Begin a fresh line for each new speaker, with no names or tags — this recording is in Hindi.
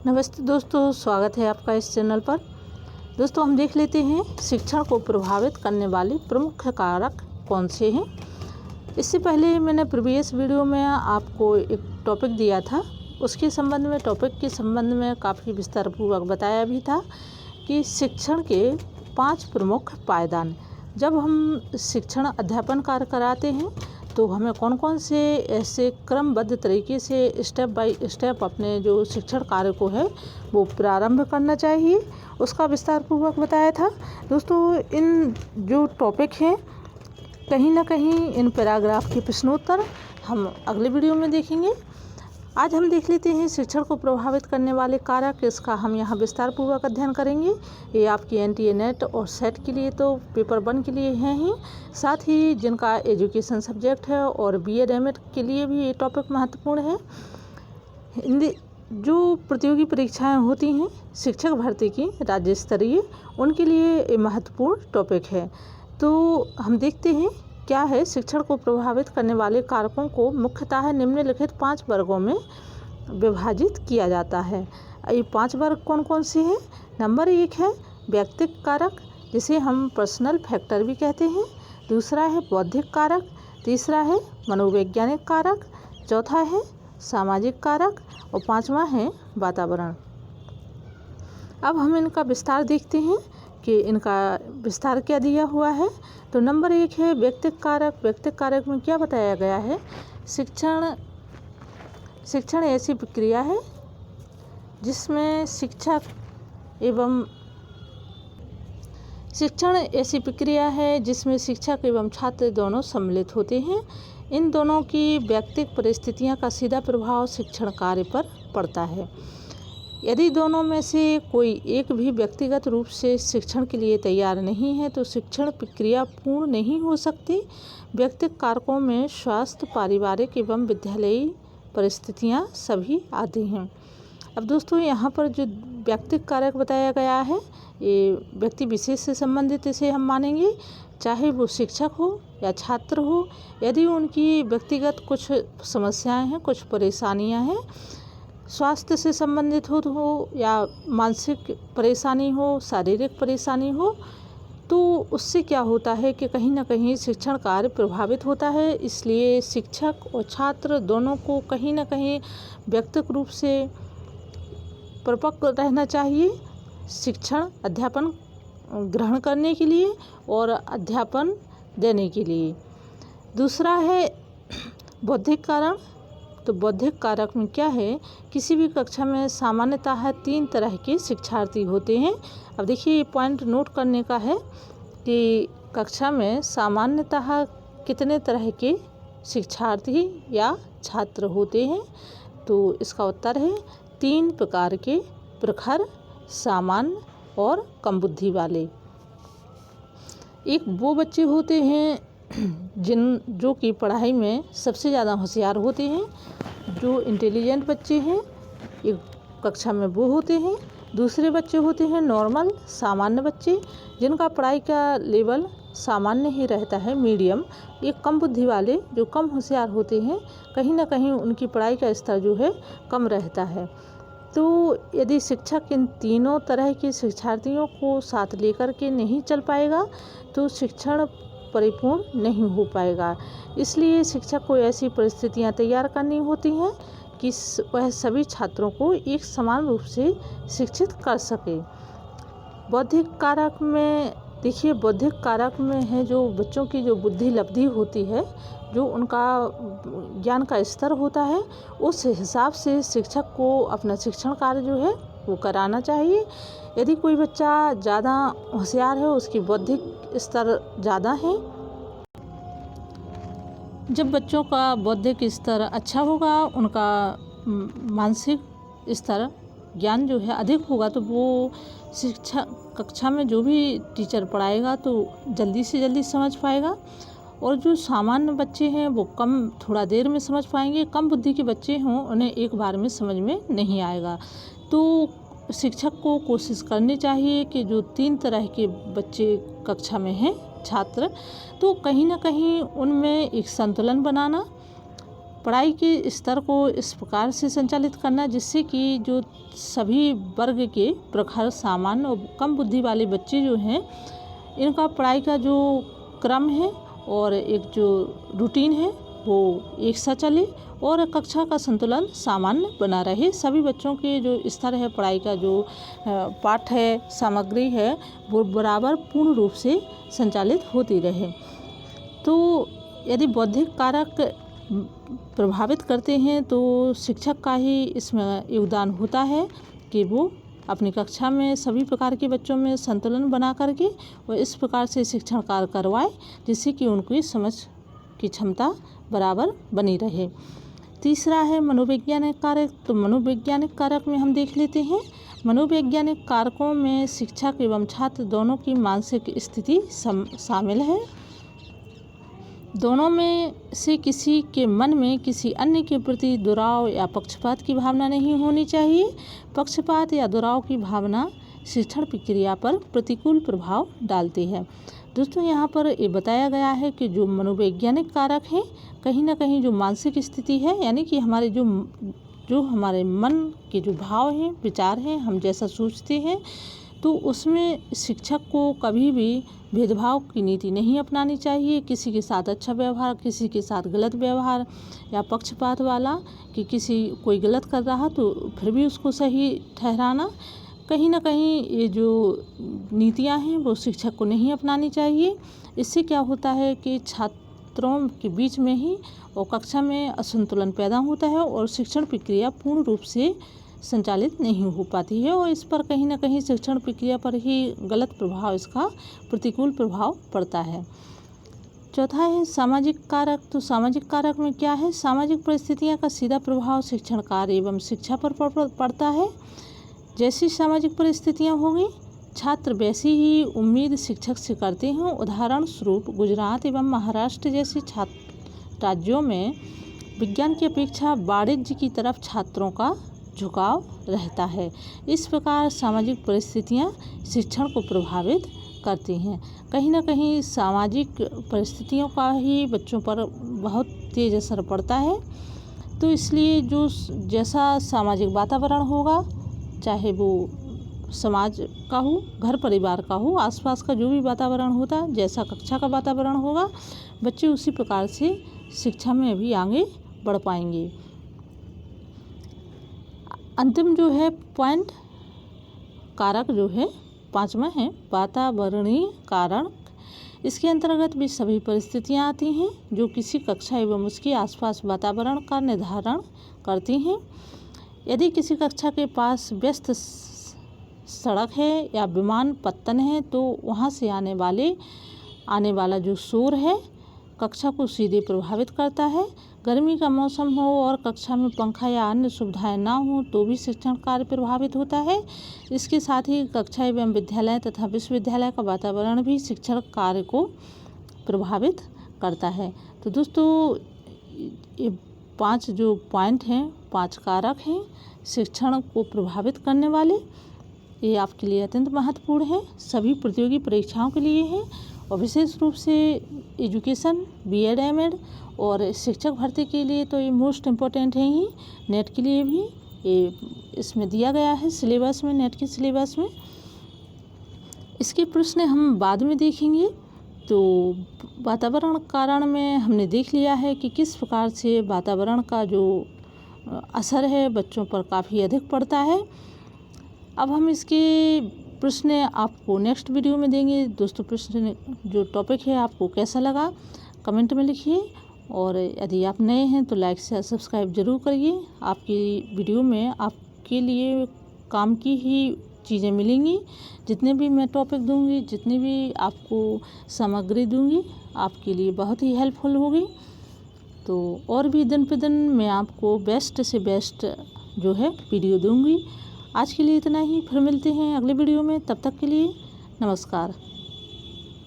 नमस्ते दोस्तों, स्वागत है आपका इस चैनल पर। दोस्तों, हम देख लेते हैं शिक्षण को प्रभावित करने वाले प्रमुख कारक कौन से हैं। इससे पहले मैंने प्रीवियस वीडियो में आपको एक टॉपिक दिया था, उसके संबंध में टॉपिक के संबंध में काफ़ी विस्तारपूर्वक बताया भी था कि शिक्षण के 5 प्रमुख पायदान। जब हम शिक्षण अध्यापन कार्य कराते हैं तो हमें कौन कौन से ऐसे क्रमबद्ध तरीके से स्टेप बाय स्टेप अपने जो शिक्षण कार्य को है वो प्रारंभ करना चाहिए, उसका विस्तारपूर्वक बताया था। दोस्तों, इन जो टॉपिक हैं कहीं ना कहीं इन पैराग्राफ के प्रश्नोत्तर हम अगले वीडियो में देखेंगे। आज हम देख लेते हैं शिक्षण को प्रभावित करने वाले कारक, इसका हम यहाँ विस्तारपूर्वक अध्ययन करेंगे। ये आपकी एनटीए नेट और सेट के लिए तो पेपर 1 के लिए हैं ही, साथ ही जिनका एजुकेशन सब्जेक्ट है और बीएड एमएड के लिए भी ये टॉपिक महत्वपूर्ण है। जो प्रतियोगी परीक्षाएं होती हैं शिक्षक भर्ती की राज्य स्तरीय, उनके लिए ये महत्वपूर्ण टॉपिक है। तो हम देखते हैं क्या है। शिक्षण को प्रभावित करने वाले कारकों को मुख्यतः निम्नलिखित 5 वर्गों में विभाजित किया जाता है। ये 5 वर्ग कौन कौन से हैं? नंबर 1 है व्यक्तिगत कारक, जिसे हम पर्सनल फैक्टर भी कहते हैं। दूसरा है बौद्धिक कारक, तीसरा है मनोवैज्ञानिक कारक, चौथा है सामाजिक कारक और 5वां है वातावरण। अब हम इनका विस्तार देखते हैं कि इनका विस्तार क्या दिया हुआ है। तो नंबर 1 है व्यक्तिगत कारक। व्यक्तिगत कारक में क्या बताया गया है? शिक्षण ऐसी प्रक्रिया है जिसमें शिक्षक एवं छात्र दोनों सम्मिलित होते हैं। इन दोनों की व्यक्तिगत परिस्थितियां का सीधा प्रभाव शिक्षण कार्य पर पड़ता है। यदि दोनों में से कोई एक भी व्यक्तिगत रूप से शिक्षण के लिए तैयार नहीं है तो शिक्षण प्रक्रिया पूर्ण नहीं हो सकती। व्यक्तिगत कारकों में स्वास्थ्य, पारिवारिक एवं विद्यालयी परिस्थितियां सभी आती हैं। अब दोस्तों, यहाँ पर जो व्यक्तिगत कारक बताया गया है ये व्यक्ति विशेष से संबंधित इसे हम मानेंगे, चाहे वो शिक्षक हो या छात्र हो। यदि उनकी व्यक्तिगत कुछ समस्याएं हैं, कुछ परेशानियां हैं, स्वास्थ्य से संबंधित हो या मानसिक परेशानी हो, शारीरिक परेशानी हो, तो उससे क्या होता है कि कहीं ना कहीं शिक्षण कार्य प्रभावित होता है। इसलिए शिक्षक और छात्र दोनों को कहीं ना कहीं व्यक्तिगत रूप से परिपक्व रहना चाहिए शिक्षण अध्यापन ग्रहण करने के लिए और अध्यापन देने के लिए। दूसरा है बौद्धिक कारण। तो बौद्धिक कारक में क्या है? किसी भी कक्षा में सामान्यतः 3 तरह के शिक्षार्थी होते हैं। अब देखिए, ये पॉइंट नोट करने का है कि कक्षा में सामान्यतः कितने तरह के शिक्षार्थी या छात्र होते हैं। तो इसका उत्तर है 3 प्रकार के: प्रखर, सामान्य और कम बुद्धि वाले। एक वो बच्चे होते हैं जो कि पढ़ाई में सबसे ज़्यादा होशियार होते हैं, जो इंटेलिजेंट बच्चे हैं, एक कक्षा में वो होते हैं। दूसरे बच्चे होते हैं नॉर्मल, सामान्य बच्चे, जिनका पढ़ाई का लेवल सामान्य ही रहता है, मीडियम। एक कम बुद्धि वाले जो कम होशियार होते हैं, कहीं ना कहीं उनकी पढ़ाई का स्तर जो है कम रहता है। तो यदि शिक्षक इन तीनों तरह के शिक्षार्थियों को साथ लेकर के नहीं चल पाएगा तो शिक्षण परिपूर्ण नहीं हो पाएगा। इसलिए शिक्षक को ऐसी परिस्थितियां तैयार करनी होती हैं कि वह सभी छात्रों को एक समान रूप से शिक्षित कर सके। बौद्धिक कारक में देखिए, बौद्धिक कारक में है जो बच्चों की जो बुद्धि लब्धि होती है, जो उनका ज्ञान का स्तर होता है, उस हिसाब से शिक्षक को अपना शिक्षण कार्य जो है वो कराना चाहिए। यदि कोई बच्चा ज़्यादा होशियार है, उसकी बौद्धिक स्तर ज़्यादा है, जब बच्चों का बौद्धिक स्तर अच्छा होगा, उनका मानसिक स्तर ज्ञान जो है अधिक होगा, तो वो शिक्षा कक्षा में जो भी टीचर पढ़ाएगा तो जल्दी से जल्दी समझ पाएगा। और जो सामान्य बच्चे हैं वो थोड़ा देर में समझ पाएंगे। कम बुद्धि के बच्चे हों, उन्हें एक बार में समझ में नहीं आएगा। तो शिक्षक को कोशिश करनी चाहिए कि जो 3 तरह के बच्चे कक्षा में हैं छात्र, तो कहीं ना कहीं उनमें एक संतुलन बनाना पढ़ाई के स्तर को इस प्रकार से संचालित करना जिससे कि जो सभी वर्ग के प्रखर, सामान्य और कम बुद्धि वाले बच्चे जो हैं, इनका पढ़ाई का जो क्रम है और एक जो रूटीन है वो एक सा चले और कक्षा का संतुलन सामान्य बना रहे। सभी बच्चों के जो स्तर है, पढ़ाई का जो पाठ है, सामग्री है, वो बराबर पूर्ण रूप से संचालित होती रहे। तो यदि बौद्धिक कारक प्रभावित करते हैं तो शिक्षक का ही इसमें योगदान होता है कि वो अपनी कक्षा में सभी प्रकार के बच्चों में संतुलन बना करके और इस प्रकार से शिक्षण कार्य करवाए जिससे कि उनकी समझ की क्षमता बराबर बनी रहे। तीसरा है मनोवैज्ञानिक कारक। तो मनोवैज्ञानिक कारक में हम देख लेते हैं। मनोवैज्ञानिक कारकों में शिक्षक एवं छात्र दोनों की मानसिक स्थिति शामिल है। दोनों में से किसी के मन में किसी अन्य के प्रति दुराव या पक्षपात की भावना नहीं होनी चाहिए। पक्षपात या दुराव की भावना शिक्षण प्रक्रिया पर प्रतिकूल प्रभाव डालती है। दोस्तों, यहाँ पर ये बताया गया है कि जो मनोवैज्ञानिक कारक हैं, कहीं ना कहीं जो मानसिक स्थिति है, यानी कि हमारे जो हमारे मन के जो भाव हैं, विचार हैं, हम जैसा सोचते हैं, तो उसमें शिक्षक को कभी भी भेदभाव की नीति नहीं अपनानी चाहिए। किसी के साथ अच्छा व्यवहार, किसी के साथ गलत व्यवहार या पक्षपात वाला कि कोई गलत कर रहा तो फिर भी उसको सही ठहराना, कहीं ना कहीं ये जो नीतियां हैं वो शिक्षक को नहीं अपनानी चाहिए। इससे क्या होता है कि छात्रों के बीच में ही और कक्षा में असंतुलन पैदा होता है और शिक्षण प्रक्रिया पूर्ण रूप से संचालित नहीं हो पाती है और इस पर कहीं ना कहीं शिक्षण प्रक्रिया पर ही गलत प्रभाव, इसका प्रतिकूल प्रभाव पड़ता है। चौथा है सामाजिक कारक। तो सामाजिक कारक में क्या है? सामाजिक परिस्थितियां का सीधा प्रभाव शिक्षण कार्य एवं शिक्षा पर पड़ता है। जैसी सामाजिक परिस्थितियां होंगी, छात्र वैसी ही उम्मीद शिक्षक से करते हैं। उदाहरण स्वरूप गुजरात एवं महाराष्ट्र जैसे राज्यों में विज्ञान की अपेक्षा वाणिज्य की तरफ छात्रों का झुकाव रहता है। इस प्रकार सामाजिक परिस्थितियां शिक्षण को प्रभावित करती हैं। कहीं ना कहीं सामाजिक परिस्थितियों का ही बच्चों पर बहुत तेज असर पड़ता है। तो इसलिए जो जैसा सामाजिक वातावरण होगा, चाहे वो समाज का हो, घर परिवार का हो, आसपास का जो भी वातावरण होता है, जैसा कक्षा का वातावरण होगा, बच्चे उसी प्रकार से शिक्षा में भी आगे बढ़ पाएंगे। अंतिम जो है पॉइंट, कारक जो है पांचवा है वातावरणीय कारण। इसके अंतर्गत भी सभी परिस्थितियां आती हैं जो किसी कक्षा एवं उसके आसपास वातावरण का निर्धारण करती हैं। यदि किसी कक्षा के पास व्यस्त सड़क है या विमानपत्तन है तो वहाँ से आने वाला जो शोर है कक्षा को सीधे प्रभावित करता है। गर्मी का मौसम हो और कक्षा में पंखा या अन्य सुविधाएं ना हो तो भी शिक्षण कार्य प्रभावित होता है। इसके साथ ही कक्षा एवं विद्यालय तथा विश्वविद्यालय का वातावरण भी शिक्षण कार्य को प्रभावित करता है। तो दोस्तों, ये 5 जो पॉइंट हैं, 5 कारक हैं शिक्षण को प्रभावित करने वाले, ये आपके लिए अत्यंत महत्वपूर्ण है। सभी प्रतियोगी परीक्षाओं के लिए है और विशेष रूप से एजुकेशन, बीएड, एमएड और शिक्षक भर्ती के लिए तो ये मोस्ट इम्पोर्टेंट है ही। नेट के लिए भी ये इसमें दिया गया है सिलेबस में, नेट के सिलेबस में। इसके प्रश्न हम बाद में देखेंगे। तो वातावरण कारण में हमने देख लिया है कि किस प्रकार से वातावरण का जो असर है बच्चों पर काफ़ी अधिक पड़ता है। अब हम इसके प्रश्न आपको नेक्स्ट वीडियो में देंगे। दोस्तों, प्रश्न जो टॉपिक है आपको कैसा लगा कमेंट में लिखिए और यदि आप नए हैं तो लाइक शेयर सब्सक्राइब जरूर करिए। आपकी वीडियो में आपके लिए काम की ही चीज़ें मिलेंगी। जितने भी मैं टॉपिक दूंगी, जितनी भी आपको सामग्री दूंगी, आपके लिए बहुत ही हेल्पफुल होगी। तो और भी दिन पे दिन मैं आपको बेस्ट से बेस्ट जो है वीडियो दूंगी। आज के लिए इतना ही, फिर मिलते हैं अगले वीडियो में। तब तक के लिए नमस्कार।